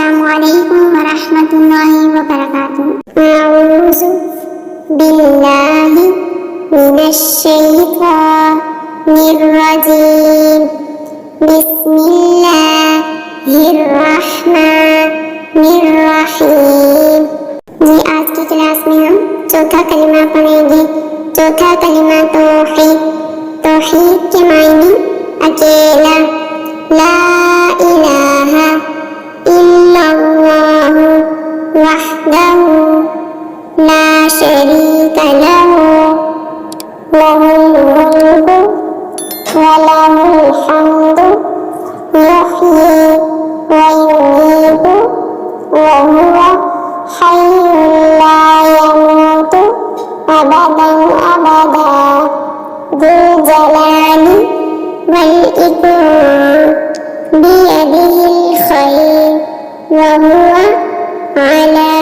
Assalamualaikum warahmatullahi wabarakatuh. A'udzu billahi minasyaitonir rajim. बिस्मिल्लाहिर्रहमानिर्रहीम। जी आज की क्लास में हम चौथा कलिमा पढ़ेंगे। चौथा कलिमा तौहीद। तौहीद के मायने अकेला, ला इलाहा इल्लल्लाहु वहदहु ला शरीका लहु लहुल मुल्कु व लहुल हम्दु युहयी व युमीतु व हुवा हय्युन ला यमूतु अबदन अबदा ज़ुल जलाली वल इकराम बियदिहिल खैर व हुवा अला